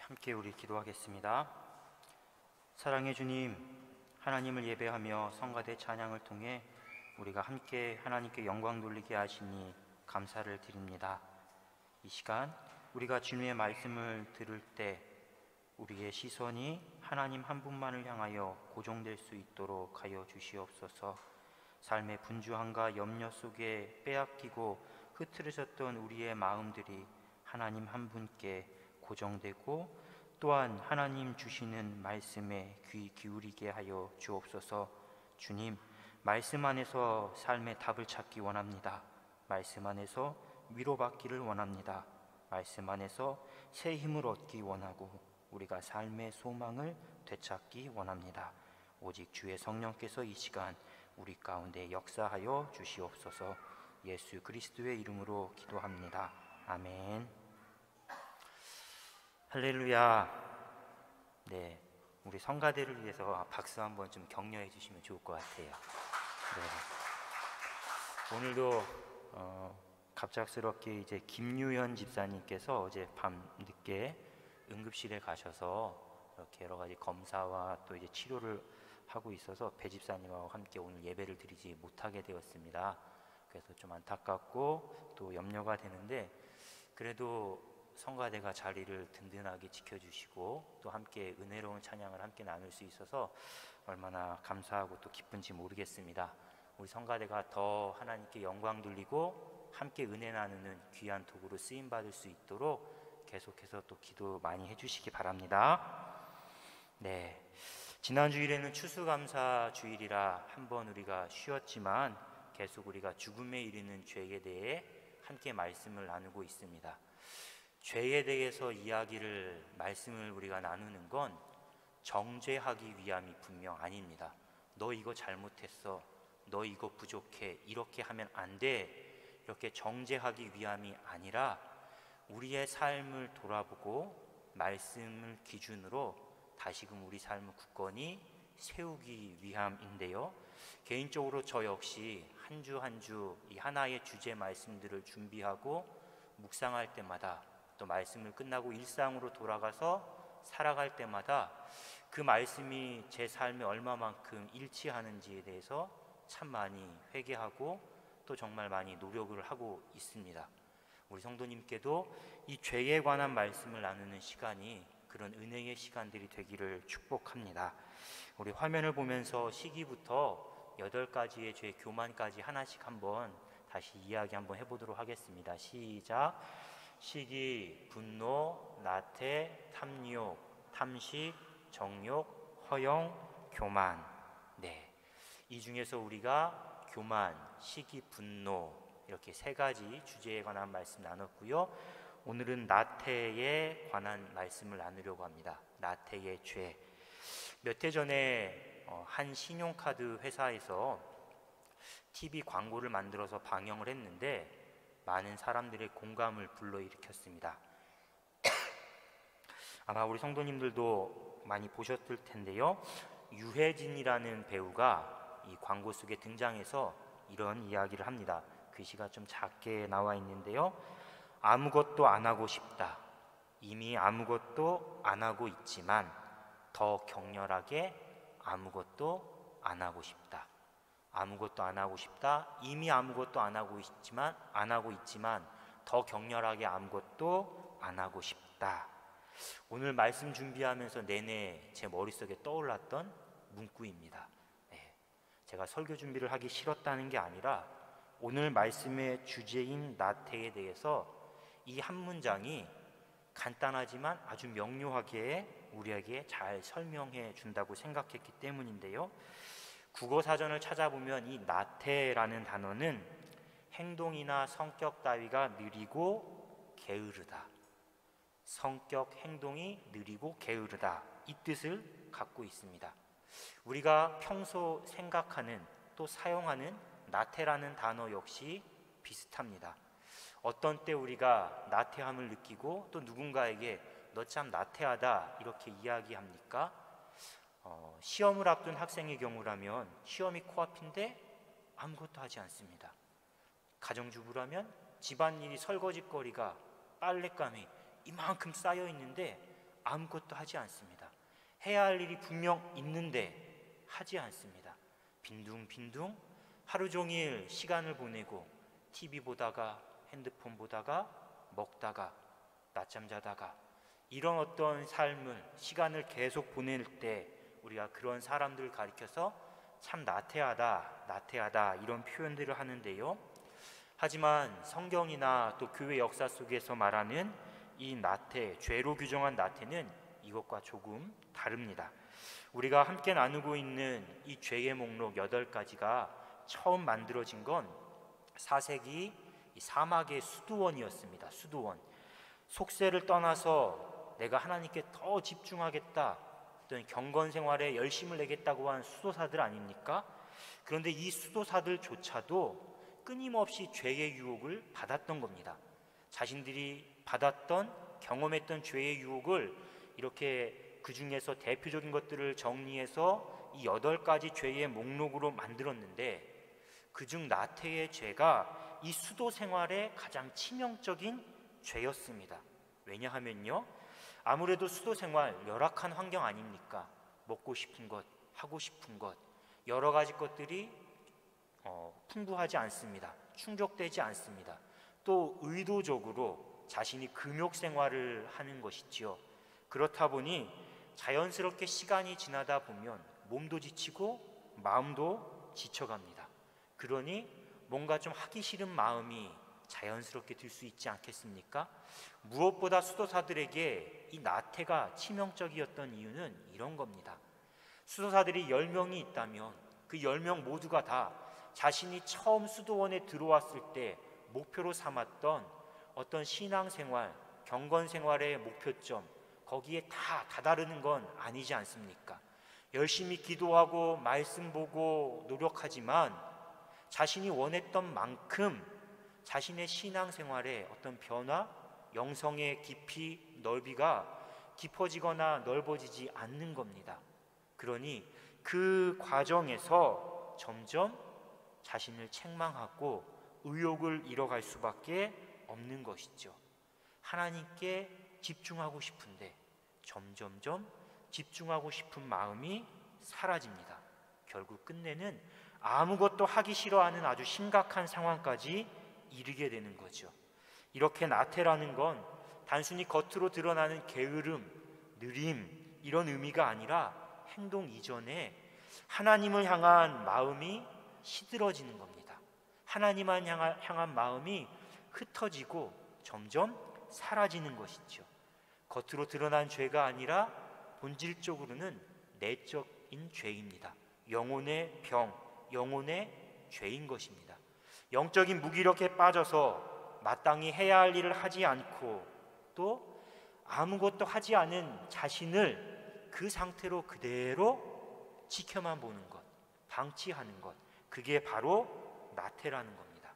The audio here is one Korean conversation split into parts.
함께 우리 기도하겠습니다. 사랑의 주님, 하나님을 예배하며 성가대 찬양을 통해 우리가 함께 하나님께 영광 돌리게 하시니 감사를 드립니다. 이 시간 우리가 주님의 말씀을 들을 때 우리의 시선이 하나님 한 분만을 향하여 고정될 수 있도록 하여 주시옵소서. 삶의 분주함과 염려 속에 빼앗기고 흐트러졌던 우리의 마음들이 하나님 한 분께 고정되고 또한 하나님 주시는 말씀에 귀 기울이게 하여 주옵소서. 주님, 말씀 안에서 삶의 답을 찾기 원합니다. 말씀 안에서 위로받기를 원합니다. 말씀 안에서 새 힘을 얻기 원하고 우리가 삶의 소망을 되찾기 원합니다. 오직 주의 성령께서 이 시간 우리 가운데 역사하여 주시옵소서. 예수 그리스도의 이름으로 기도합니다. 아멘. 할렐루야. 네, 우리 성가대를 위해서 박수 한번 좀 격려해 주시면 좋을 것 같아요. 네. 오늘도 갑작스럽게 이제 김유현 집사님께서 어제 밤 늦게 응급실에 가셔서 이렇게 여러 가지 검사와 또 이제 치료를 하고 있어서 배 집사님하고 함께 오늘 예배를 드리지 못하게 되었습니다. 그래서 좀 안타깝고 또 염려가 되는데, 그래도 성가대가 자리를 든든하게 지켜주시고 또 함께 은혜로운 찬양을 함께 나눌 수 있어서 얼마나 감사하고 또 기쁜지 모르겠습니다. 우리 성가대가 더 하나님께 영광 돌리고 함께 은혜 나누는 귀한 도구로 쓰임받을 수 있도록 계속해서 또 기도 많이 해주시기 바랍니다. 네, 지난 주일에는 추수감사 주일이라 한번 우리가 쉬었지만 계속 우리가 죽음에 이르는 죄에 대해 함께 말씀을 나누고 있습니다. 죄에 대해서 말씀을 우리가 나누는 건 정죄하기 위함이 분명 아닙니다. 너 이거 잘못했어, 너 이거 부족해, 이렇게 하면 안 돼, 이렇게 정죄하기 위함이 아니라 우리의 삶을 돌아보고 말씀을 기준으로 다시금 우리 삶을 굳건히 세우기 위함인데요, 개인적으로 저 역시 한 주 한 주 이 하나의 주제 말씀들을 준비하고 묵상할 때마다 또 말씀을 끝나고 일상으로 돌아가서 살아갈 때마다 그 말씀이 제 삶에 얼마만큼 일치하는지에 대해서 참 많이 회개하고 또 정말 많이 노력을 하고 있습니다. 우리 성도님께도 이 죄에 관한 말씀을 나누는 시간이 그런 은혜의 시간들이 되기를 축복합니다. 우리 화면을 보면서 시기부터 8가지의 죄 교만까지 하나씩 한번 다시 이야기 한번 해보도록 하겠습니다. 시작. 시기, 분노, 나태, 탐욕, 탐식, 정욕, 허영, 교만. 네, 이 중에서 우리가 교만, 시기, 분노 이렇게 3가지 주제에 관한 말씀 나눴고요. 오늘은 나태에 관한 말씀을 나누려고 합니다. 나태의 죄. 몇 해 전에 한 신용카드 회사에서 TV 광고를 만들어서 방영을 했는데 많은 사람들의 공감을 불러일으켰습니다. 아마 우리 성도님들도 많이 보셨을 텐데요, 유해진이라는 배우가 이 광고 속에 등장해서 이런 이야기를 합니다. 글씨가 좀 작게 나와 있는데요, 아무것도 안 하고 싶다. 이미 아무것도 안 하고 있지만 더 격렬하게 아무것도 안 하고 싶다. 아무것도 안 하고 싶다. 이미 아무것도 안 하고 있지만 더 격렬하게 아무것도 안 하고 싶다. 오늘 말씀 준비하면서 내내 제 머릿속에 떠올랐던 문구입니다. 네, 제가 설교 준비를 하기 싫었다는 게 아니라 오늘 말씀의 주제인 나태에 대해서 이 한 문장이 간단하지만 아주 명료하게 우리에게 잘 설명해 준다고 생각했기 때문인데요, 국어사전을 찾아보면 이 나태라는 단어는 행동이나 성격 따위가 느리고 게으르다, 성격, 행동이 느리고 게으르다, 이 뜻을 갖고 있습니다. 우리가 평소 생각하는 또 사용하는 나태라는 단어 역시 비슷합니다. 어떤 때 우리가 나태함을 느끼고 또 누군가에게 너 참 나태하다 이렇게 이야기합니까? 시험을 앞둔 학생의 경우라면 시험이 코앞인데 아무것도 하지 않습니다. 가정주부라면 집안일이 설거지거리가 빨랫감이 이만큼 쌓여 있는데 아무것도 하지 않습니다. 해야 할 일이 분명 있는데 하지 않습니다. 빈둥빈둥 하루 종일 시간을 보내고 TV 보다가 핸드폰 보다가 먹다가 낮잠 자다가 이런 어떤 삶을 시간을 계속 보낼 때 우리가 그런 사람들을 가리켜서 참 나태하다 이런 표현들을 하는데요. 하지만 성경이나 또 교회 역사 속에서 말하는 이 나태, 죄로 규정한 나태는 이것과 조금 다릅니다. 우리가 함께 나누고 있는 이 죄의 목록 8가지가 처음 만들어진 건 4세기 사막의 수도원이었습니다. 수도원. 속세를 떠나서 내가 하나님께 더 집중하겠다, 어떤 경건 생활에 열심을 내겠다고 한 수도사들 아닙니까? 그런데 이 수도사들조차도 끊임없이 죄의 유혹을 받았던 겁니다. 자신들이 받았던, 경험했던 죄의 유혹을 이렇게 그 중에서 대표적인 것들을 정리해서 이 8가지 죄의 목록으로 만들었는데, 그중 나태의 죄가 이 수도 생활의 가장 치명적인 죄였습니다. 왜냐하면요, 아무래도 수도 생활 열악한 환경 아닙니까? 먹고 싶은 것, 하고 싶은 것, 여러 가지 것들이 풍부하지 않습니다. 충족되지 않습니다. 또 의도적으로 자신이 금욕 생활을 하는 것이지요. 그렇다 보니 자연스럽게 시간이 지나다 보면 몸도 지치고 마음도 지쳐갑니다. 그러니 뭔가 좀 하기 싫은 마음이 자연스럽게 들 수 있지 않겠습니까? 무엇보다 수도사들에게 이 나태가 치명적이었던 이유는 이런 겁니다. 수도사들이 10명이 있다면 그 10명 모두가 다 자신이 처음 수도원에 들어왔을 때 목표로 삼았던 어떤 신앙생활, 경건생활의 목표점, 거기에 다 다다르는 건 아니지 않습니까? 열심히 기도하고 말씀 보고 노력하지만 자신이 원했던 만큼 자신의 신앙생활에 어떤 변화, 영성의 깊이, 넓이가 깊어지거나 넓어지지 않는 겁니다. 그러니 그 과정에서 점점 자신을 책망하고 의욕을 잃어갈 수밖에 없는 것이죠. 하나님께 집중하고 싶은데 점점점 집중하고 싶은 마음이 사라집니다. 결국 끝내는 아무것도 하기 싫어하는 아주 심각한 상황까지 이르게 되는 거죠. 이렇게 나태라는 건 단순히 겉으로 드러나는 게으름, 느림 이런 의미가 아니라 행동 이전에 하나님을 향한 마음이 시들어지는 겁니다. 하나님을 향한 마음이 흩어지고 점점 사라지는 것이죠. 겉으로 드러난 죄가 아니라 본질적으로는 내적인 죄입니다. 영혼의 병, 영혼의 죄인 것입니다. 영적인 무기력에 빠져서 마땅히 해야 할 일을 하지 않고 또 아무것도 하지 않은 자신을 그 상태로 그대로 지켜만 보는 것, 방치하는 것, 그게 바로 나태라는 겁니다.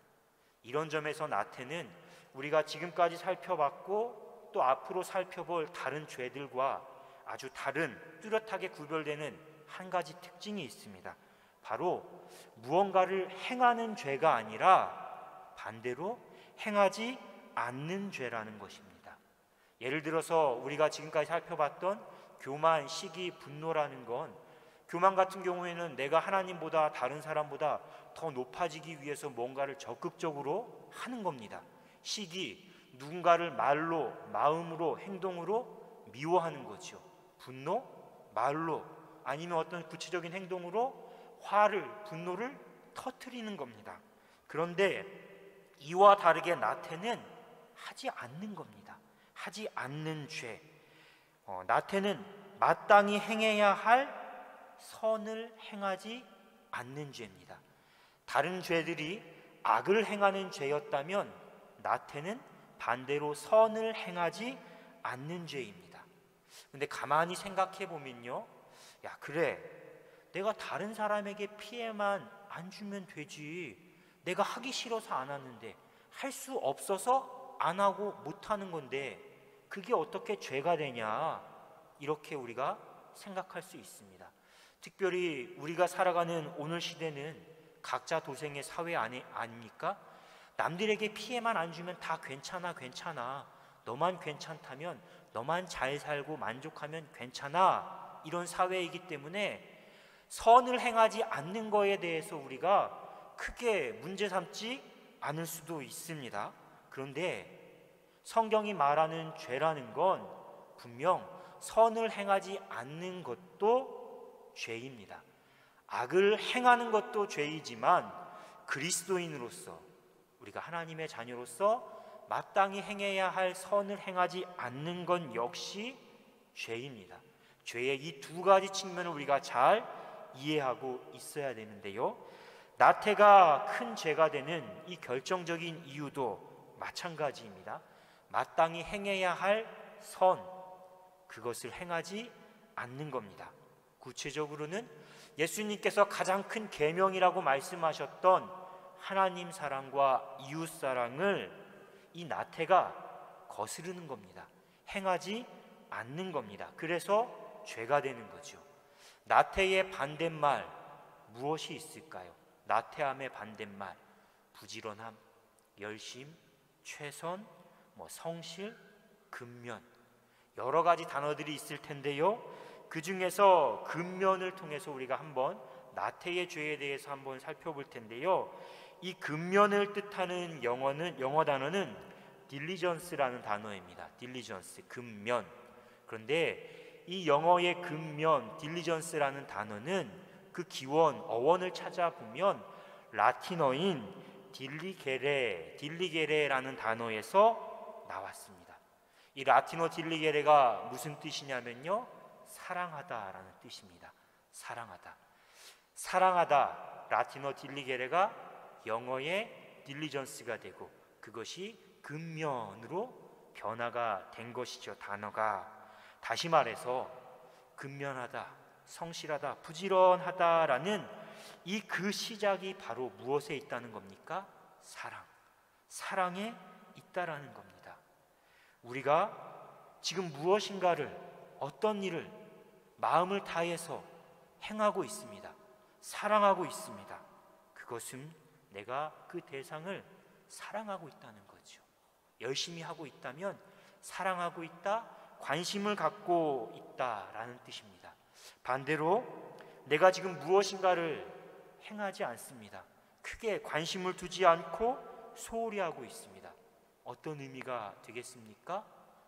이런 점에서 나태는 우리가 지금까지 살펴봤고 또 앞으로 살펴볼 다른 죄들과 아주 다른, 뚜렷하게 구별되는 한 가지 특징이 있습니다. 바로 무언가를 행하는 죄가 아니라 반대로 행하지 않는 죄라는 것입니다. 예를 들어서 우리가 지금까지 살펴봤던 교만, 시기, 분노라는 건, 교만 같은 경우에는 내가 하나님보다 다른 사람보다 더 높아지기 위해서 뭔가를 적극적으로 하는 겁니다. 시기, 누군가를 말로, 마음으로, 행동으로 미워하는 거죠. 분노, 말로, 아니면 어떤 구체적인 행동으로 화를, 분노를 터뜨리는 겁니다. 그런데 이와 다르게 나태는 하지 않는 겁니다. 하지 않는 죄. 나태는 마땅히 행해야 할 선을 행하지 않는 죄입니다. 다른 죄들이 악을 행하는 죄였다면 나태는 반대로 선을 행하지 않는 죄입니다. 근데 가만히 생각해 보면요, 야 그래, 내가 다른 사람에게 피해만 안 주면 되지, 내가 하기 싫어서 안 하는데, 할 수 없어서 안 하고 못 하는 건데 그게 어떻게 죄가 되냐, 이렇게 우리가 생각할 수 있습니다. 특별히 우리가 살아가는 오늘 시대는 각자 도생의 사회 아닙니까? 남들에게 피해만 안 주면 다 괜찮아. 너만 괜찮다면, 너만 잘 살고 만족하면 괜찮아, 이런 사회이기 때문에 선을 행하지 않는 거에 대해서 우리가 크게 문제 삼지 않을 수도 있습니다. 그런데 성경이 말하는 죄라는 건 분명 선을 행하지 않는 것도 죄입니다. 악을 행하는 것도 죄이지만 그리스도인으로서, 우리가 하나님의 자녀로서 마땅히 행해야 할 선을 행하지 않는 건 역시 죄입니다. 죄의 이 두 가지 측면을 우리가 잘 이해하고 있어야 되는데요, 나태가 큰 죄가 되는 이 결정적인 이유도 마찬가지입니다. 마땅히 행해야 할 선, 그것을 행하지 않는 겁니다. 구체적으로는 예수님께서 가장 큰 계명이라고 말씀하셨던 하나님 사랑과 이웃 사랑을 이 나태가 거스르는 겁니다. 행하지 않는 겁니다. 그래서 죄가 되는 거죠. 나태의 반대말 무엇이 있을까요? 나태함의 반대말, 부지런함, 열심, 최선, 성실, 근면, 여러 가지 단어들이 있을 텐데요, 그 중에서 근면을 통해서 우리가 한번 나태의 죄에 대해서 한번 살펴볼 텐데요, 이 근면을 뜻하는 영어 단어는 diligence라는 단어입니다. diligence, 근면. 그런데 이 영어의 근면, diligence라는 단어는 그 기원, 어원을 찾아보면 라틴어인 딜리게레라는 단어에서 나왔습니다. 이 라틴어 딜리게레가 무슨 뜻이냐면요, 사랑하다라는 뜻입니다. 사랑하다. 사랑하다, 라틴어 딜리게레가 영어의 딜리전스가 되고 그것이 근면으로 변화가 된 것이죠. 단어가. 다시 말해서 근면하다, 성실하다, 부지런하다라는 이 그 시작이 바로 무엇에 있다는 겁니까? 사랑에 있다라는 겁니다. 우리가 지금 무엇인가를, 어떤 일을 마음을 다해서 행하고 있습니다. 사랑하고 있습니다. 그것은 내가 그 대상을 사랑하고 있다는 거죠. 열심히 하고 있다면 사랑하고 있다, 관심을 갖고 있다라는 뜻입니다. 반대로 내가 지금 무엇인가를 행하지 않습니다. 크게 관심을 두지 않고 소홀히 하고 있습니다. 어떤 의미가 되겠습니까?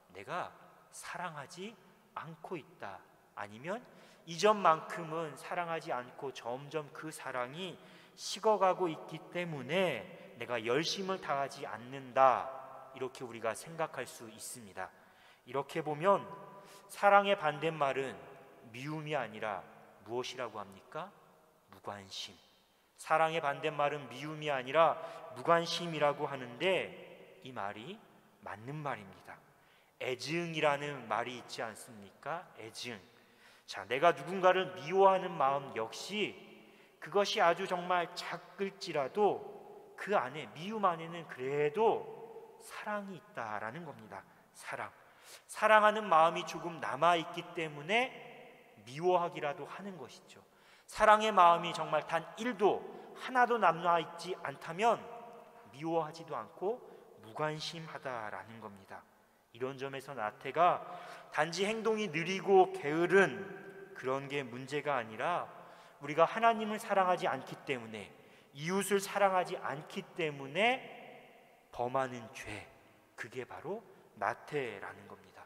내가 사랑하지 않고 있다. 아니면 이전만큼은 사랑하지 않고 점점 그 사랑이 식어가고 있기 때문에 내가 열심을 다하지 않는다, 이렇게 우리가 생각할 수 있습니다. 이렇게 보면 사랑의 반대말은 미움이 아니라 무엇이라고 합니까? 무관심. 사랑의 반대말은 미움이 아니라 무관심이라고 하는데 이 말이 맞는 말입니다. 애증이라는 말이 있지 않습니까? 애증. 자, 내가 누군가를 미워하는 마음 역시 그것이 아주 정말 작을지라도 그 안에, 미움 안에는 그래도 사랑이 있다라는 겁니다. 사랑하는 마음이 조금 남아있기 때문에 미워하기라도 하는 것이죠. 사랑의 마음이 정말 단 1도 하나도 남아있지 않다면 미워하지도 않고 무관심하다라는 겁니다. 이런 점에서 나태가 단지 행동이 느리고 게으른 그런 게 문제가 아니라 우리가 하나님을 사랑하지 않기 때문에, 이웃을 사랑하지 않기 때문에 범하는 죄, 그게 바로 나태라는 겁니다.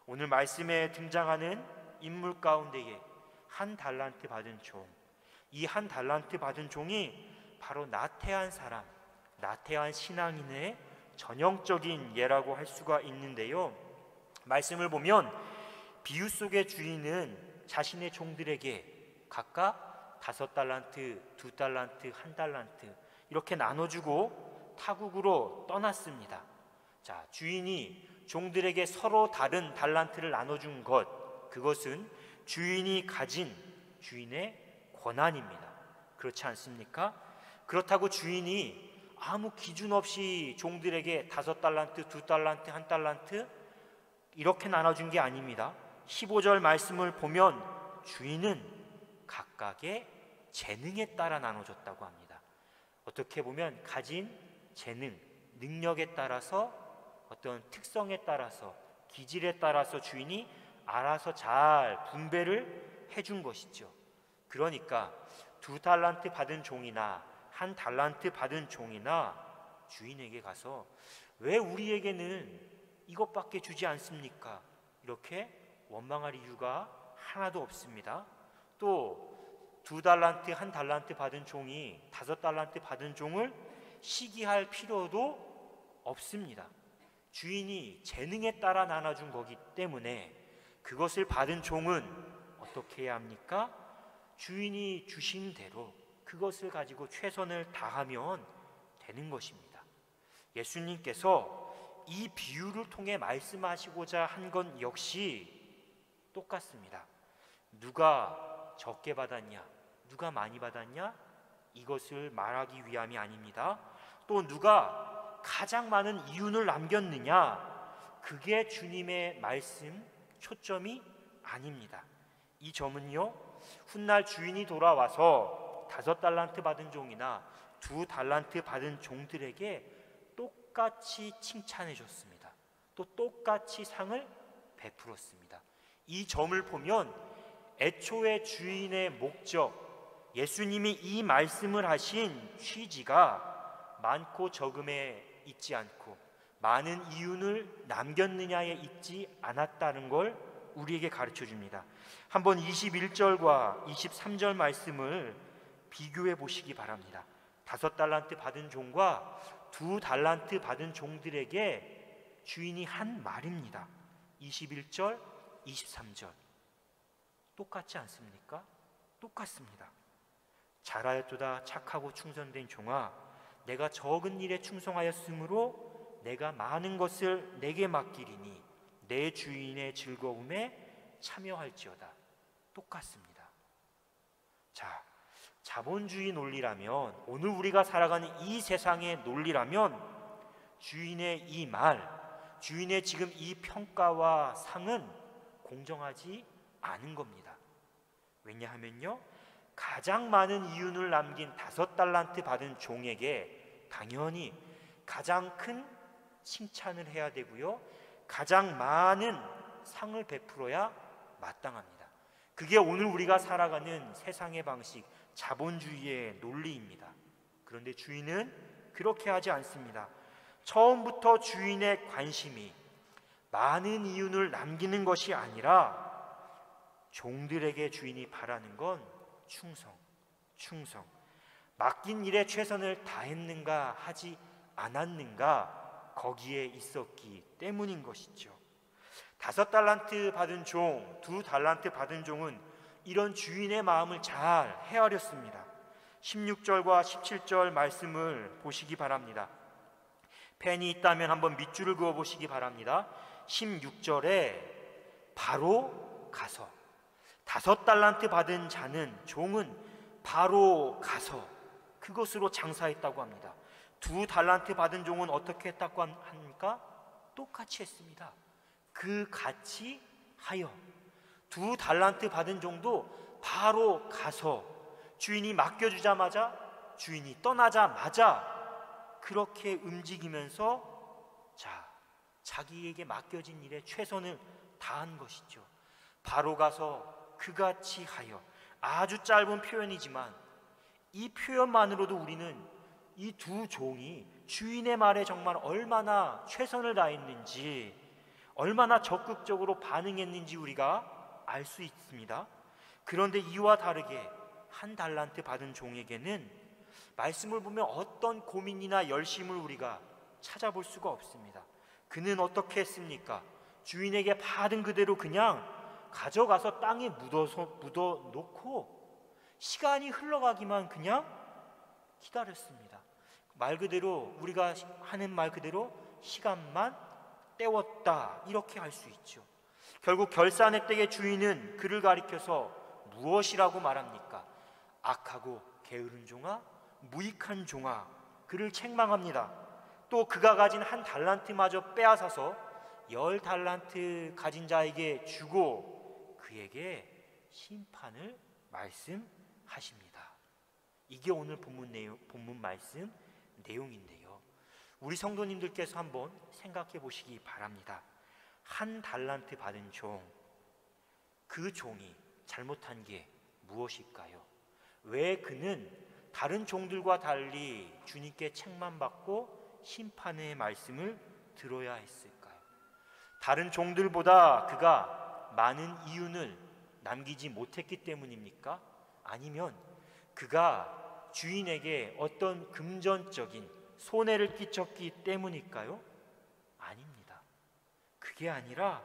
오늘 말씀에 등장하는 인물 가운데에 한 달란트 받은 종, 이 한 달란트 받은 종이 바로 나태한 사람, 나태한 신앙인의 전형적인 예라고 할 수가 있는데요, 말씀을 보면 비유 속의 주인은 자신의 종들에게 각각 5달란트, 2달란트, 1달란트 이렇게 나눠주고 타국으로 떠났습니다. 자, 주인이 종들에게 서로 다른 달란트를 나눠준 것, 그것은 주인이 가진 주인의 권한입니다. 그렇지 않습니까? 그렇다고 주인이 아무 기준 없이 종들에게 5달란트, 2달란트, 1달란트 이렇게 나눠준 게 아닙니다. 15절 말씀을 보면 주인은 각각의 재능에 따라 나눠줬다고 합니다. 어떻게 보면 가진 재능, 능력에 따라서 어떤 특성에 따라서, 기질에 따라서 주인이 알아서 잘 분배를 해준 것이죠. 그러니까 2달란트 받은 종이나 1달란트 받은 종이나 주인에게 가서 왜 우리에게는 이것밖에 주지 않습니까? 이렇게 원망할 이유가 하나도 없습니다. 또 2달란트, 1달란트 받은 종이 5달란트 받은 종을 시기할 필요도 없습니다. 주인이 재능에 따라 나눠준 거기 때문에 그것을 받은 종은 어떻게 해야 합니까? 주인이 주신 대로 그것을 가지고 최선을 다하면 되는 것입니다. 예수님께서 이 비유를 통해 말씀하시고자 한 건 역시 똑같습니다. 누가 적게 받았냐, 누가 많이 받았냐, 이것을 말하기 위함이 아닙니다. 또 누가 가장 많은 이윤을 남겼느냐, 그게 주님의 말씀 초점이 아닙니다. 이 점은요, 훗날 주인이 돌아와서 5달란트 받은 종이나 2달란트 받은 종들에게 똑같이 칭찬해 줬습니다. 또 똑같이 상을 베풀었습니다. 이 점을 보면 애초에 주인의 목적, 예수님이 이 말씀을 하신 취지가 많고 적음에 있지 않고 많은 이윤을 남겼느냐에 있지 않았다는 걸 우리에게 가르쳐 줍니다. 한번 21절과 23절 말씀을 비교해 보시기 바랍니다. 5달란트 받은 종과 2달란트 받은 종들에게 주인이 한 말입니다. 21절, 23절 똑같지 않습니까? 똑같습니다. 잘하였도다 착하고 충성된 종아, 내가 적은 일에 충성하였으므로 내가 많은 것을 내게 맡기리니 내 주인의 즐거움에 참여할지어다. 똑같습니다. 자, 자본주의 논리라면, 오늘 우리가 살아가는 이 세상의 논리라면 주인의 이 말, 주인의 지금 이 평가와 상은 공정하지 않은 겁니다. 왜냐하면요, 가장 많은 이윤을 남긴 5달란트 받은 종에게 당연히 가장 큰 칭찬을 해야 되고요, 가장 많은 상을 베풀어야 마땅합니다. 그게 오늘 우리가 살아가는 세상의 방식, 자본주의의 논리입니다. 그런데 주인은 그렇게 하지 않습니다. 처음부터 주인의 관심이 많은 이윤을 남기는 것이 아니라 종들에게 주인이 바라는 건 충성. 맡긴 일에 최선을 다했는가 하지 않았는가, 거기에 있었기 때문인 것이죠. 5달란트 받은 종, 2달란트 받은 종은 이런 주인의 마음을 잘 헤아렸습니다. 16절과 17절 말씀을 보시기 바랍니다. 펜이 있다면 한번 밑줄을 그어 보시기 바랍니다. 16절에 바로 가서, 5달란트 받은 자는, 종은 바로 가서 그것으로 장사했다고 합니다. 2달란트 받은 종은 어떻게 했다고 합니까? 똑같이 했습니다. 그 같이 하여. 2달란트 받은 종도 바로 가서 주인이 맡겨주자마자, 주인이 떠나자마자 그렇게 움직이면서 자기에게 맡겨진 일에 최선을 다한 것이죠. 바로 가서 그같이 하여. 아주 짧은 표현이지만 이 표현만으로도 우리는 이 두 종이 주인의 말에 정말 얼마나 최선을 다했는지, 얼마나 적극적으로 반응했는지 우리가 알 수 있습니다. 그런데 이와 다르게 1달란트 받은 종에게는 말씀을 보면 어떤 고민이나 열심을 우리가 찾아볼 수가 없습니다. 그는 어떻게 했습니까? 주인에게 받은 그대로 그냥 가져가서 땅에 묻어놓고 시간이 흘러가기만 그냥 기다렸습니다. 말 그대로, 우리가 하는 말 그대로 시간만 때웠다, 이렇게 할 수 있죠. 결국 결산의 주인은 그를 가리켜서 무엇이라고 말합니까? 악하고 게으른 종아, 무익한 종아, 그를 책망합니다. 또 그가 가진 1달란트마저 빼앗아서 10달란트 가진 자에게 주고 그에게 심판을 말씀하십니다. 이게 오늘 본문 말씀 내용인데요, 우리 성도님들께서 한번 생각해 보시기 바랍니다. 한 달란트 받은 종, 그 종이 잘못한 게 무엇일까요? 왜 그는 다른 종들과 달리 주님께 책만 받고 심판의 말씀을 들어야 했을까요? 다른 종들보다 그가 많은 이윤을 남기지 못했기 때문입니까? 아니면 그가 주인에게 어떤 금전적인 손해를 끼쳤기 때문일까요? 아닙니다. 그게 아니라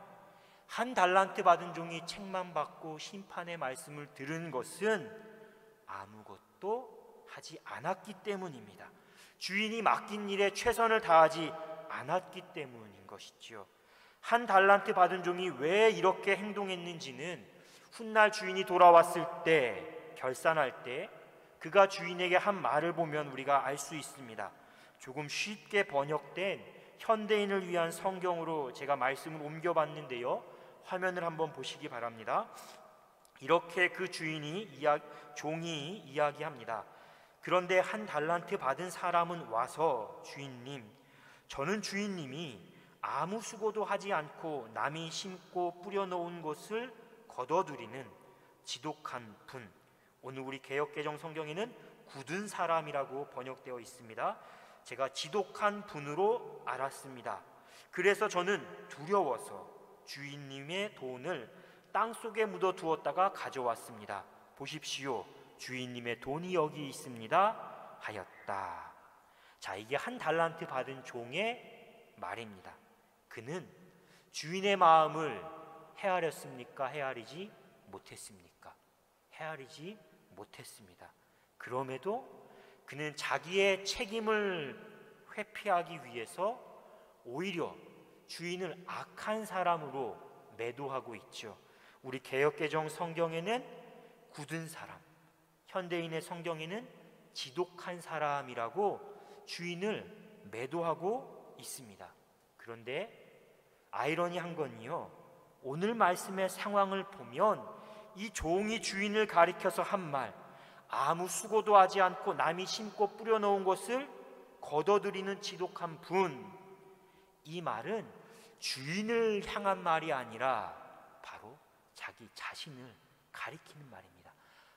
한 달란트 받은 종이 책만 받고 심판의 말씀을 들은 것은 아무것도 하지 않았기 때문입니다. 주인이 맡긴 일에 최선을 다하지 않았기 때문인 것이지요. 한 달란트 받은 종이 왜 이렇게 행동했는지는 훗날 주인이 돌아왔을 때, 결산할 때 그가 주인에게 한 말을 보면 우리가 알 수 있습니다. 조금 쉽게 번역된 현대인을 위한 성경으로 제가 말씀을 옮겨봤는데요, 화면을 한번 보시기 바랍니다. 이렇게 그 종이 이야기합니다. 그런데 한 달란트 받은 사람은 와서, 주인님, 저는 주인님이 아무 수고도 하지 않고 남이 심고 뿌려놓은 것을 거둬들이는 지독한 분, 오늘 우리 개역개정 성경에는 굳은 사람이라고 번역되어 있습니다. 제가 지독한 분으로 알았습니다. 그래서 저는 두려워서 주인님의 돈을 땅속에 묻어두었다가 가져왔습니다. 보십시오, 주인님의 돈이 여기 있습니다 하였다. 자, 이게 한 달란트 받은 종의 말입니다. 그는 주인의 마음을 헤아렸습니까? 헤아리지 못했습니까? 헤아리지 못했습니다. 그럼에도 그는 자기의 책임을 회피하기 위해서 오히려 주인을 악한 사람으로 매도하고 있죠. 우리 개역개정 성경에는 굳은 사람, 현대인의 성경에는 지독한 사람이라고 주인을 매도하고 있습니다. 그런데 아이러니한 건요, 오늘 말씀의 상황을 보면 이 종이 주인을 가리켜서 한 말, 아무 수고도 하지 않고 남이 심고 뿌려놓은 것을 거둬들이는 지독한 분, 이 말은 주인을 향한 말이 아니라 바로 자기 자신을 가리키는 말입니다.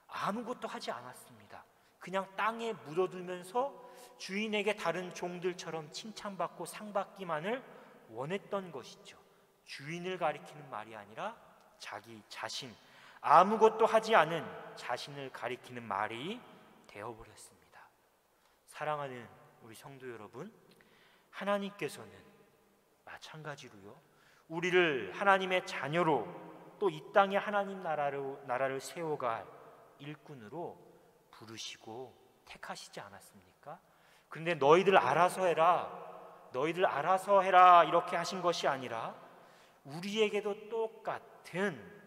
아무것도 하지 않았습니다. 그냥 땅에 묻어두면서 주인에게 다른 종들처럼 칭찬받고 상받기만을 원했던 것이죠. 주인을 가리키는 말이 아니라 자기 자신, 아무것도 하지 않은 자신을 가리키는 말이 되어버렸습니다. 사랑하는 우리 성도 여러분, 하나님께서는 마찬가지로요, 우리를 하나님의 자녀로, 또 이 땅에 하나님 나라를 세워갈 일꾼으로 부르시고 택하시지 않았습니까? 그런데 너희들 알아서 해라 이렇게 하신 것이 아니라 우리에게도 똑같은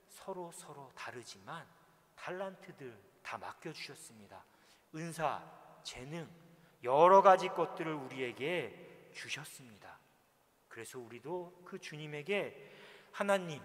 서로 다르지만 달란트들 다 맡겨주셨습니다. 은사, 재능, 여러 가지 것들을 우리에게 주셨습니다. 그래서 우리도 그 주님에게, 하나님,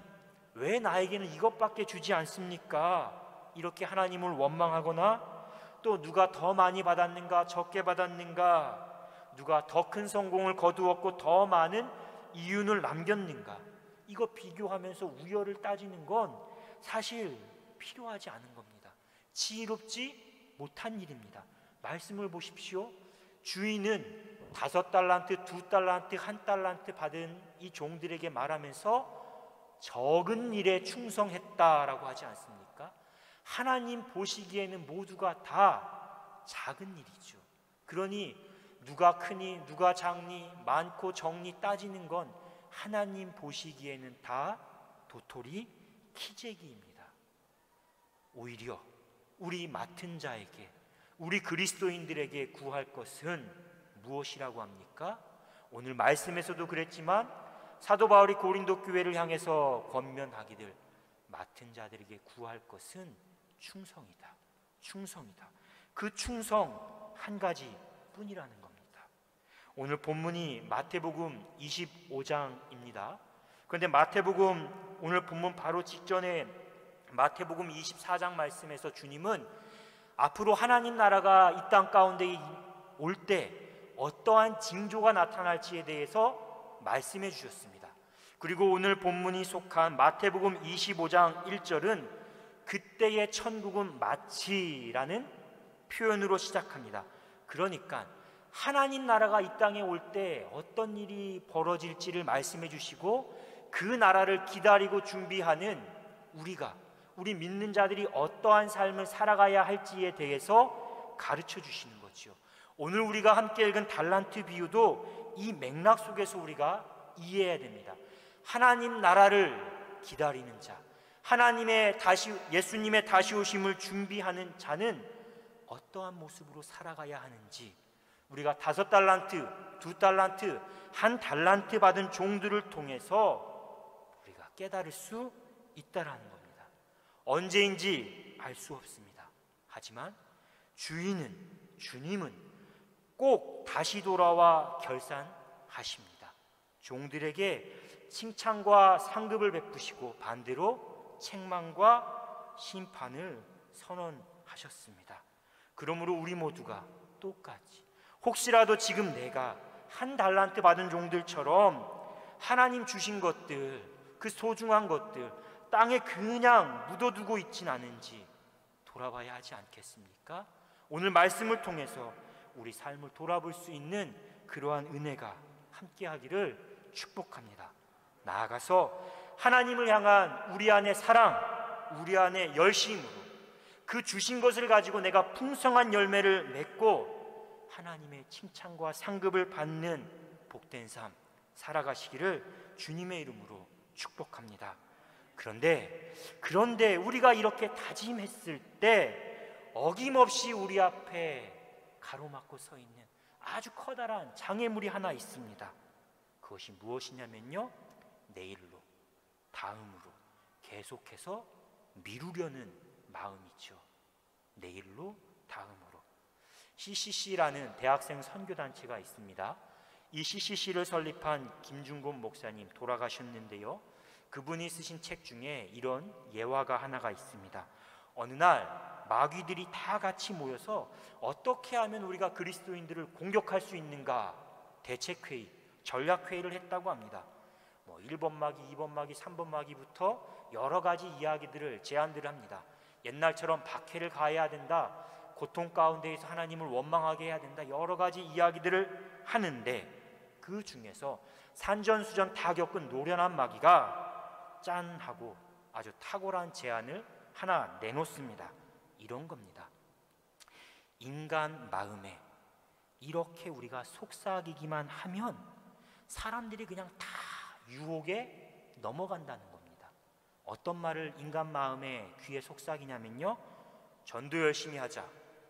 왜 나에게는 이것밖에 주지 않습니까? 이렇게 하나님을 원망하거나, 또 누가 더 많이 받았는가, 적게 받았는가, 누가 더 큰 성공을 거두었고 더 많은 이윤을 남겼는가, 이거 비교하면서 우열을 따지는 건 사실 필요하지 않은 겁니다. 지혜롭지 못한 일입니다. 말씀을 보십시오. 주인은 5달란트, 2달란트, 1달란트 받은 이 종들에게 말하면서 적은 일에 충성했다라고 하지 않습니까? 하나님 보시기에는 모두가 다 작은 일이죠. 그러니 누가 크니 누가 작니, 많고 적니 따지는 건 하나님 보시기에는 다 도토리 키재기입니다. 오히려 우리 맡은 자에게, 우리 그리스도인들에게 구할 것은 무엇이라고 합니까? 오늘 말씀에서도 그랬지만 사도 바울이 고린도 교회를 향해서 권면하기를, 맡은 자들에게 구할 것은 충성이다. 그 충성 한 가지 뿐이라는 겁니다. 오늘 본문이 마태복음 25장입니다. 그런데 마태복음 오늘 본문 바로 직전에 마태복음 24장 말씀에서 주님은 앞으로 하나님 나라가 이 땅 가운데 올 때 어떠한 징조가 나타날지에 대해서 말씀해 주셨습니다. 그리고 오늘 본문이 속한 마태복음 25장 1절은 그때의 천국은 마치라는 표현으로 시작합니다. 그러니까 하나님 나라가 이 땅에 올 때 어떤 일이 벌어질지를 말씀해 주시고 그 나라를 기다리고 준비하는 우리 믿는 자들이 어떠한 삶을 살아가야 할지에 대해서 가르쳐 주시는 거죠. 오늘 우리가 함께 읽은 달란트 비유도 이 맥락 속에서 우리가 이해해야 됩니다. 하나님 나라를 기다리는 자, 예수님의 다시 오심을 준비하는 자는 어떠한 모습으로 살아가야 하는지 우리가 5달란트, 2달란트, 1달란트 받은 종들을 통해서 우리가 깨달을 수 있다라는 겁니다. 언제인지 알 수 없습니다. 하지만 주님은 꼭 다시 돌아와 결산하십니다. 종들에게 칭찬과 상급을 베푸시고 반대로 책망과 심판을 선언하셨습니다. 그러므로 우리 모두가 똑같이 혹시라도 지금 내가 1달란트 받은 종들처럼 하나님 주신 것들, 그 소중한 것들 땅에 그냥 묻어두고 있진 않은지 돌아봐야 하지 않겠습니까? 오늘 말씀을 통해서 우리 삶을 돌아볼 수 있는 그러한 은혜가 함께하기를 축복합니다. 나아가서 하나님을 향한 우리 안의 사랑, 우리 안의 열심으로 그 주신 것을 가지고 내가 풍성한 열매를 맺고 하나님의 칭찬과 상급을 받는 복된 삶 살아가시기를 주님의 이름으로 축복합니다. 그런데 우리가 이렇게 다짐했을 때 어김없이 우리 앞에 가로막고 서 있는 아주 커다란 장애물이 하나 있습니다. 그것이 무엇이냐면요, 내일로, 다음으로 계속해서 미루려는 마음이죠. 내일로, 다음으로. CCC라는 대학생 선교단체가 있습니다. 이 CCC를 설립한 김중곤 목사님 돌아가셨는데요, 그분이 쓰신 책 중에 이런 예화가 하나가 있습니다. 어느 날 마귀들이 다 같이 모여서 어떻게 하면 우리가 그리스도인들을 공격할 수 있는가 대책회의, 전략회의를 했다고 합니다. 1번 마귀, 2번 마귀, 3번 마귀부터 여러 가지 이야기들을 제안들을 합니다. 옛날처럼 박해를 가해야 된다, 고통 가운데에서 하나님을 원망하게 해야 된다, 여러 가지 이야기들을 하는데 그 중에서 산전수전 다 겪은 노련한 마귀가 짠 하고 아주 탁월한 제안을 하나 내놓습니다. 이런 겁니다. 인간 마음에 이렇게 우리가 속삭이기만 하면 사람들이 그냥 다 유혹에 넘어간다는 겁니다. 어떤 말을 인간 마음에 귀에 속삭이냐면요, 전도 열심히 하자,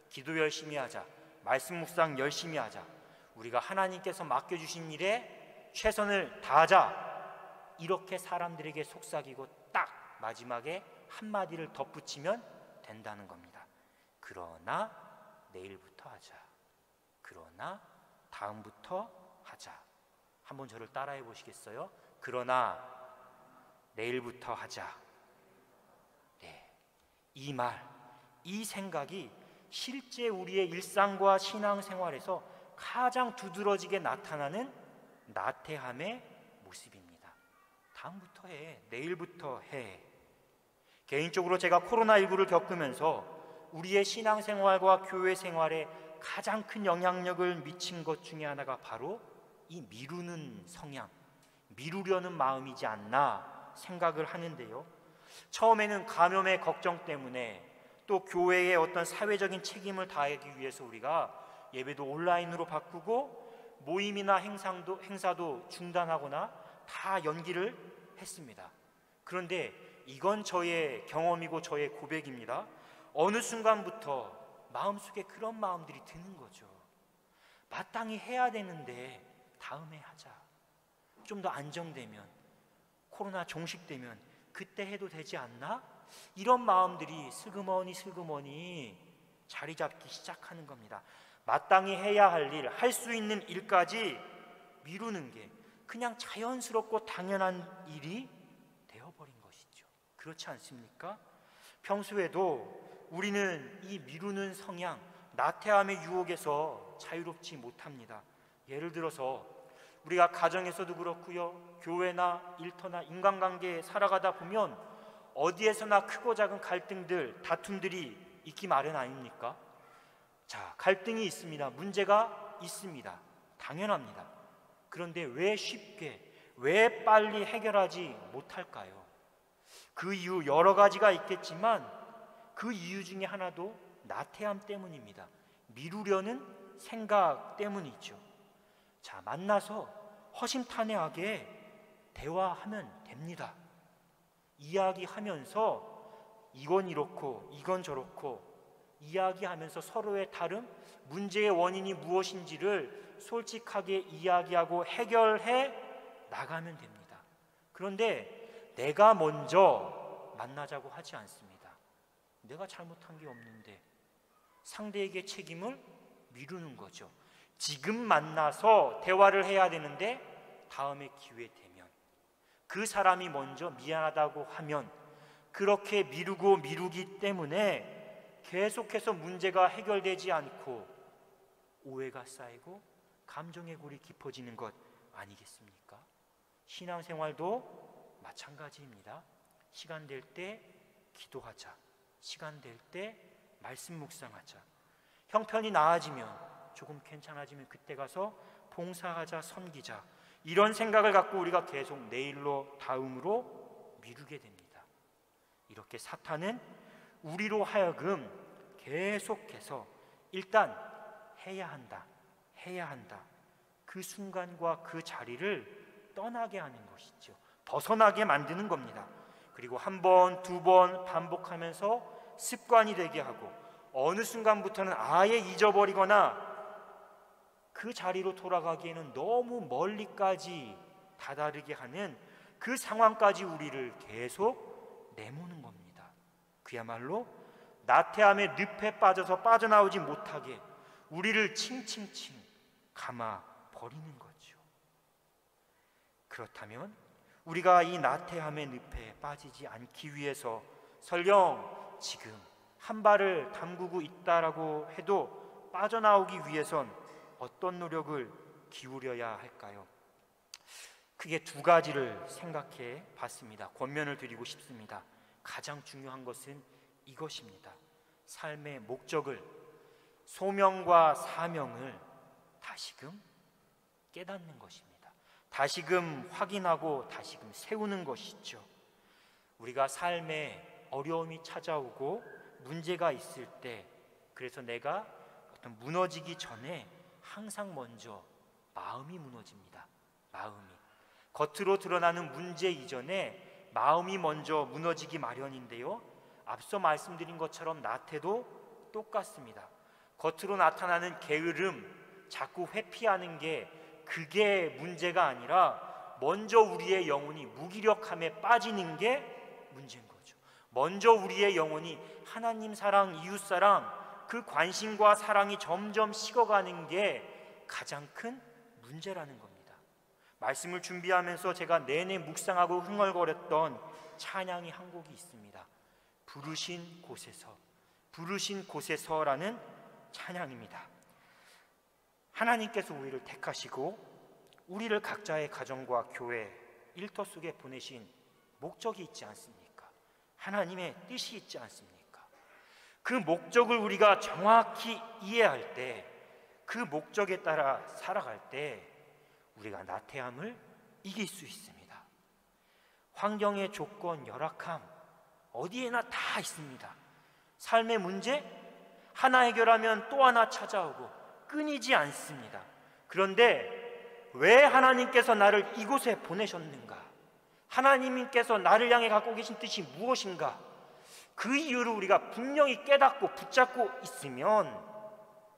기도 열심히 하자, 말씀 묵상 열심히 하자, 우리가 하나님께서 맡겨주신 일에 최선을 다하자, 이렇게 사람들에게 속삭이고 딱 마지막에 한마디를 덧붙이면 된다는 겁니다. 그러나 내일부터 하자, 그러나 다음부터 하자. 한번 저를 따라해 보시겠어요? 그러나 내일부터 하자. 네, 이 말, 이 생각이 실제 우리의 일상과 신앙생활에서 가장 두드러지게 나타나는 나태함의 모습입니다. 다음부터 해, 내일부터 해. 개인적으로 제가 코로나19를 겪으면서 우리의 신앙생활과 교회 생활에 가장 큰 영향력을 미친 것 중에 하나가 바로 이 미루는 성향, 미루려는 마음이지 않나 생각을 하는데요, 처음에는 감염의 걱정 때문에 또 교회의 어떤 사회적인 책임을 다하기 위해서 우리가 예배도 온라인으로 바꾸고 모임이나 행사도 중단하거나 다 연기를 했습니다. 그런데 이건 저의 경험이고 저의 고백입니다. 어느 순간부터 마음속에 그런 마음들이 드는 거죠. 마땅히 해야 되는데 다음에 하자, 좀 더 안정되면, 코로나 종식되면 그때 해도 되지 않나? 이런 마음들이 슬그머니 자리 잡기 시작하는 겁니다. 마땅히 해야 할 일, 할 수 있는 일까지 미루는 게 그냥 자연스럽고 당연한 일이 되어버린 것이죠. 그렇지 않습니까? 평소에도 우리는 이 미루는 성향, 나태함의 유혹에서 자유롭지 못합니다. 예를 들어서 우리가 가정에서도 그렇고요, 교회나 일터나 인간관계에 살아가다 보면 어디에서나 크고 작은 갈등들, 다툼들이 있기 마련 아닙니까? 자, 갈등이 있습니다. 문제가 있습니다. 당연합니다. 그런데 왜 쉽게, 왜 빨리 해결하지 못할까요? 그 이유 여러 가지가 있겠지만 그 이유 중에 하나도 나태함 때문입니다. 미루려는 생각 때문이죠. 자, 만나서 허심탄회하게 대화하면 됩니다. 이야기하면서 이건 이렇고 이건 저렇고 이야기하면서 서로의 다름, 문제의 원인이 무엇인지를 솔직하게 이야기하고 해결해 나가면 됩니다. 그런데 내가 먼저 만나자고 하지 않습니다. 내가 잘못한 게 없는데 상대에게 책임을 미루는 거죠. 지금 만나서 대화를 해야 되는데 다음에 기회 되면, 그 사람이 먼저 미안하다고 하면, 그렇게 미루기 때문에 계속해서 문제가 해결되지 않고 오해가 쌓이고 감정의 골이 깊어지는 것 아니겠습니까? 신앙생활도 마찬가지입니다. 시간 될 때 기도하자, 시간 될 때 말씀 묵상하자, 형편이 나아지면, 조금 괜찮아지면 그때 가서 봉사하자, 섬기자, 이런 생각을 갖고 우리가 계속 내일로 다음으로 미루게 됩니다. 이렇게 사탄은 우리로 하여금 계속해서 일단 해야 한다, 그 순간과 그 자리를 떠나게 하는 것이죠. 벗어나게 만드는 겁니다. 그리고 한 번, 두 번 반복하면서 습관이 되게 하고 어느 순간부터는 아예 잊어버리거나 그 자리로 돌아가기에는 너무 멀리까지 다다르게 하는 그 상황까지 우리를 계속 내모는 겁니다. 그야말로 나태함의 늪에 빠져서 빠져나오지 못하게 우리를 칭칭칭 감아 버리는 거죠. 그렇다면 우리가 이 나태함의 늪에 빠지지 않기 위해서 설령 지금 한 발을 담그고 있다라고 해도 빠져나오기 위해선 어떤 노력을 기울여야 할까요? 크게 두 가지를 생각해 봤습니다. 권면을 드리고 싶습니다. 가장 중요한 것은 이것입니다. 삶의 목적을, 소명과 사명을 다시금 깨닫는 것입니다. 다시금 확인하고 다시금 세우는 것이죠. 우리가 삶에 어려움이 찾아오고 문제가 있을 때, 그래서 내가 어떤 무너지기 전에 항상 먼저 마음이 무너집니다. 마음이, 겉으로 드러나는 문제 이전에 마음이 먼저 무너지기 마련인데요, 앞서 말씀드린 것처럼 나태도 똑같습니다. 겉으로 나타나는 게으름, 자꾸 회피하는 게 그게 문제가 아니라 먼저 우리의 영혼이 무기력함에 빠지는 게 문제인 거죠. 먼저 우리의 영혼이 하나님 사랑, 이웃 사랑, 그 관심과 사랑이 점점 식어가는 게 가장 큰 문제라는 겁니다. 말씀을 준비하면서 제가 내내 묵상하고 흥얼거렸던 찬양이 한 곡이 있습니다. 부르신 곳에서라는 찬양입니다. 하나님께서 우리를 택하시고 우리를 각자의 가정과 교회, 일터 속에 보내신 목적이 있지 않습니까? 하나님의 뜻이 있지 않습니까? 그 목적을 우리가 정확히 이해할 때, 그 목적에 따라 살아갈 때 우리가 나태함을 이길 수 있습니다. 환경의 조건, 열악함 어디에나 다 있습니다. 삶의 문제 하나 해결하면 또 하나 찾아오고 끊이지 않습니다. 그런데 왜 하나님께서 나를 이곳에 보내셨는가? 하나님께서 나를 향해 갖고 계신 뜻이 무엇인가? 그 이유를 우리가 분명히 깨닫고 붙잡고 있으면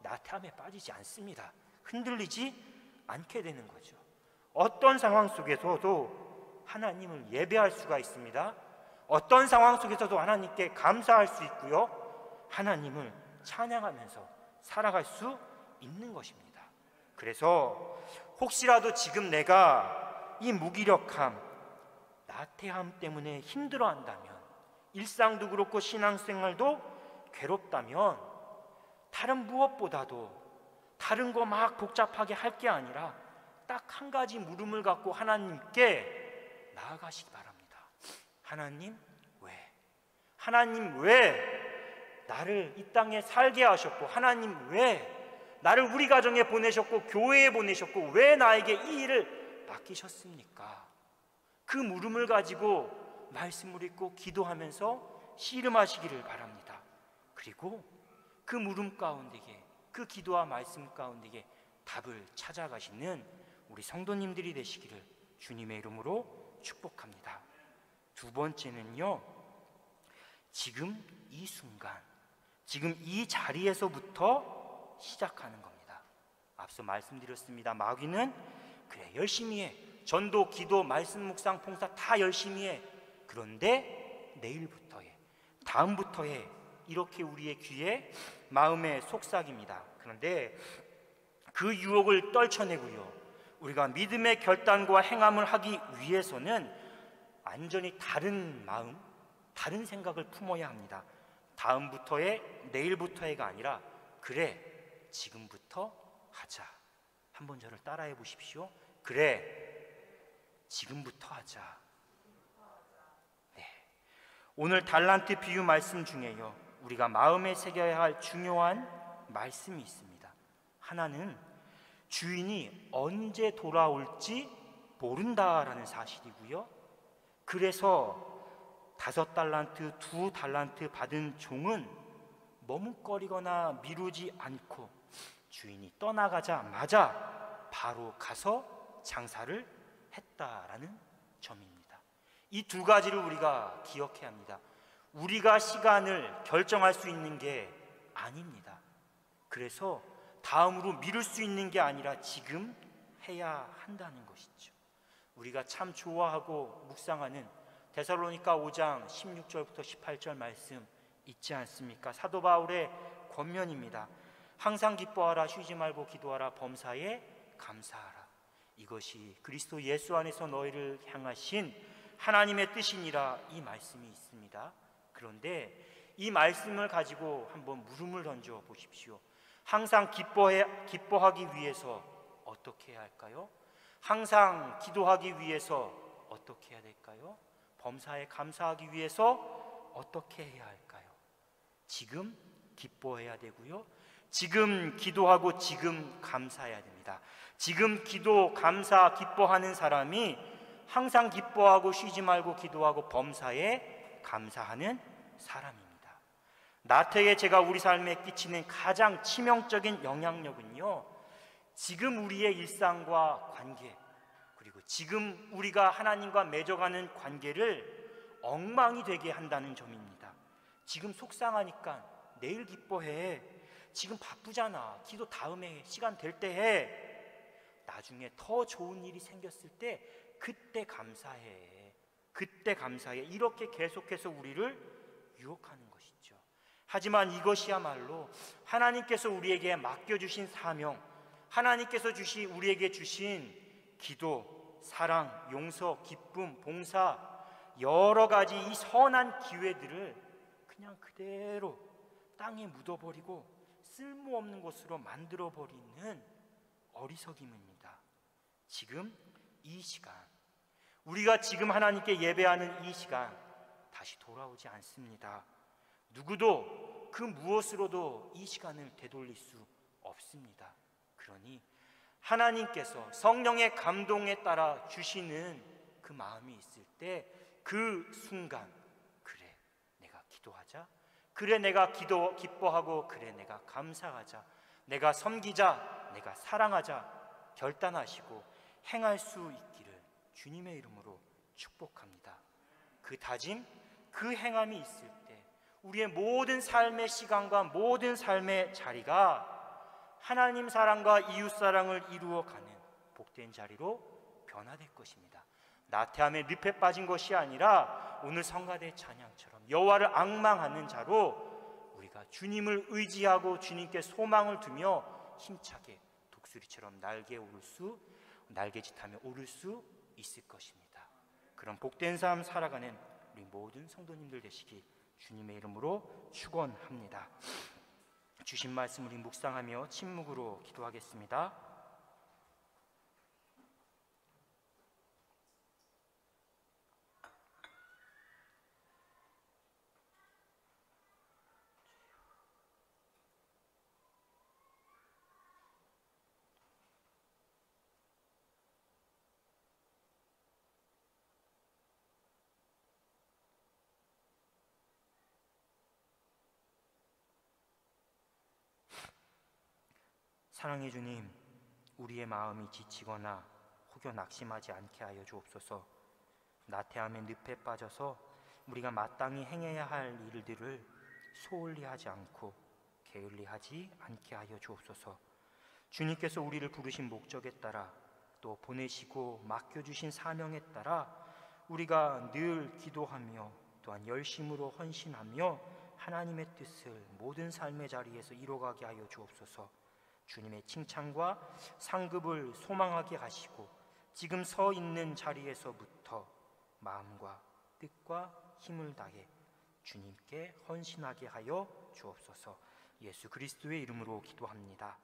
나태함에 빠지지 않습니다. 흔들리지 않게 되는 거죠. 어떤 상황 속에서도 하나님을 예배할 수가 있습니다. 어떤 상황 속에서도 하나님께 감사할 수 있고요, 하나님을 찬양하면서 살아갈 수 있는 것입니다. 그래서 혹시라도 지금 내가 이 무기력함, 나태함 때문에 힘들어한다면, 일상도 그렇고 신앙생활도 괴롭다면 다른 무엇보다도 다른 거 막 복잡하게 할 게 아니라 딱 한 가지 물음을 갖고 하나님께 나아가시기 바랍니다. 하나님 왜? 하나님 왜 나를 이 땅에 살게 하셨고, 하나님 왜 나를 우리 가정에 보내셨고 교회에 보내셨고 왜 나에게 이 일을 맡기셨습니까? 그 물음을 가지고 말씀을 읽고 기도하면서 씨름하시기를 바랍니다. 그리고 그 물음 가운데에, 그 기도와 말씀 가운데에 답을 찾아가시는 우리 성도님들이 되시기를 주님의 이름으로 축복합니다. 두 번째는요, 지금 이 순간, 지금 이 자리에서부터 시작하는 겁니다. 앞서 말씀드렸습니다. 마귀는 그래 열심히 해, 전도, 기도, 말씀, 묵상, 봉사 다 열심히 해. 그런데 내일부터 해, 다음부터 해, 이렇게 우리의 귀에 마음에 속삭입니다. 그런데 그 유혹을 떨쳐내고요, 우리가 믿음의 결단과 행함을 하기 위해서는 완전히 다른 마음, 다른 생각을 품어야 합니다. 다음부터의, 내일부터의가 아니라 그래 지금부터 하자. 한번 저를 따라해 보십시오. 그래 지금부터 하자. 네. 오늘 달란트 비유 말씀 중에요, 우리가 마음에 새겨야 할 중요한 말씀이 있습니다. 하나는 주인이 언제 돌아올지 모른다라는 사실이고요, 그래서 5달란트, 2달란트 받은 종은 머뭇거리거나 미루지 않고 주인이 떠나가자마자 바로 가서 장사를 했다라는 점입니다. 이 두 가지를 우리가 기억해야 합니다. 우리가 시간을 결정할 수 있는 게 아닙니다. 그래서 다음으로 미룰 수 있는 게 아니라 지금 해야 한다는 것이죠. 우리가 참 좋아하고 묵상하는 데살로니가 5장 16절부터 18절 말씀 있지 않습니까? 사도 바울의 권면입니다. 항상 기뻐하라, 쉬지 말고 기도하라, 범사에 감사하라. 이것이 그리스도 예수 안에서 너희를 향하신 하나님의 뜻이니라, 이 말씀이 있습니다. 그런데 이 말씀을 가지고 한번 물음을 던져 보십시오. 항상 기뻐하기 위해서 어떻게 해야 할까요? 항상 기도하기 위해서 어떻게 해야 될까요? 범사에 감사하기 위해서 어떻게 해야 할까요? 지금 기뻐해야 되고요, 지금 기도하고 지금 감사해야 됩니다. 지금 기도, 감사, 기뻐하는 사람이 항상 기뻐하고 쉬지 말고 기도하고 범사에 감사하는 사람입니다. 나태의 죄가 우리 삶에 끼치는 가장 치명적인 영향력은요, 지금 우리의 일상과 관계, 그리고 지금 우리가 하나님과 맺어가는 관계를 엉망이 되게 한다는 점입니다. 지금 속상하니까 내일 기뻐해, 지금 바쁘잖아, 기도 다음에 해, 시간 될 때 해, 나중에 더 좋은 일이 생겼을 때 그때 감사해, 그때 감사해, 이렇게 계속해서 우리를 유혹하는 것이죠. 하지만 이것이야말로 하나님께서 우리에게 맡겨주신 사명, 하나님께서 우리에게 주신 기도, 사랑, 용서, 기쁨, 봉사, 여러 가지 이 선한 기회들을 그냥 그대로 땅에 묻어버리고 쓸모없는 것으로 만들어버리는 어리석임입니다. 지금 이 시간, 우리가 지금 하나님께 예배하는 이 시간 다시 돌아오지 않습니다. 누구도 그 무엇으로도 이 시간을 되돌릴 수 없습니다. 그러니 하나님께서 성령의 감동에 따라 주시는 그 마음이 있을 때 그 순간, 그래 내가 기도하자, 그래 내가 기뻐하고, 그래 내가 감사하자, 내가 섬기자, 내가 사랑하자 결단하시고 행할 수 있기를 주님의 이름으로 축복합니다. 그 다짐, 그 행함이 있을 때 우리의 모든 삶의 시간과 모든 삶의 자리가 하나님 사랑과 이웃 사랑을 이루어가는 복된 자리로 변화될 것입니다. 나태함에 늪에 빠진 것이 아니라 오늘 성가대 찬양처럼 여호와를 앙망하는 자로 우리가 주님을 의지하고 주님께 소망을 두며 힘차게 독수리처럼 날개짓하며 오를 수 있을 것입니다. 그런 복된 삶 살아가는 우리 모든 성도님들 되시기 주님의 이름으로 축원합니다. 주신 말씀을 묵상하며 침묵으로 기도하겠습니다. 사랑의 주님, 우리의 마음이 지치거나 혹여 낙심하지 않게 하여 주옵소서. 나태함의 늪에 빠져서 우리가 마땅히 행해야 할 일들을 소홀히 하지 않고 게을리하지 않게 하여 주옵소서. 주님께서 우리를 부르신 목적에 따라 또 보내시고 맡겨주신 사명에 따라 우리가 늘 기도하며 또한 열심으로 헌신하며 하나님의 뜻을 모든 삶의 자리에서 이뤄가게 하여 주옵소서. 주님의 칭찬과 상급을 소망하게 하시고 지금 서 있는 자리에서부터 마음과 뜻과 힘을 다해 주님께 헌신하게 하여 주옵소서. 예수 그리스도의 이름으로 기도합니다.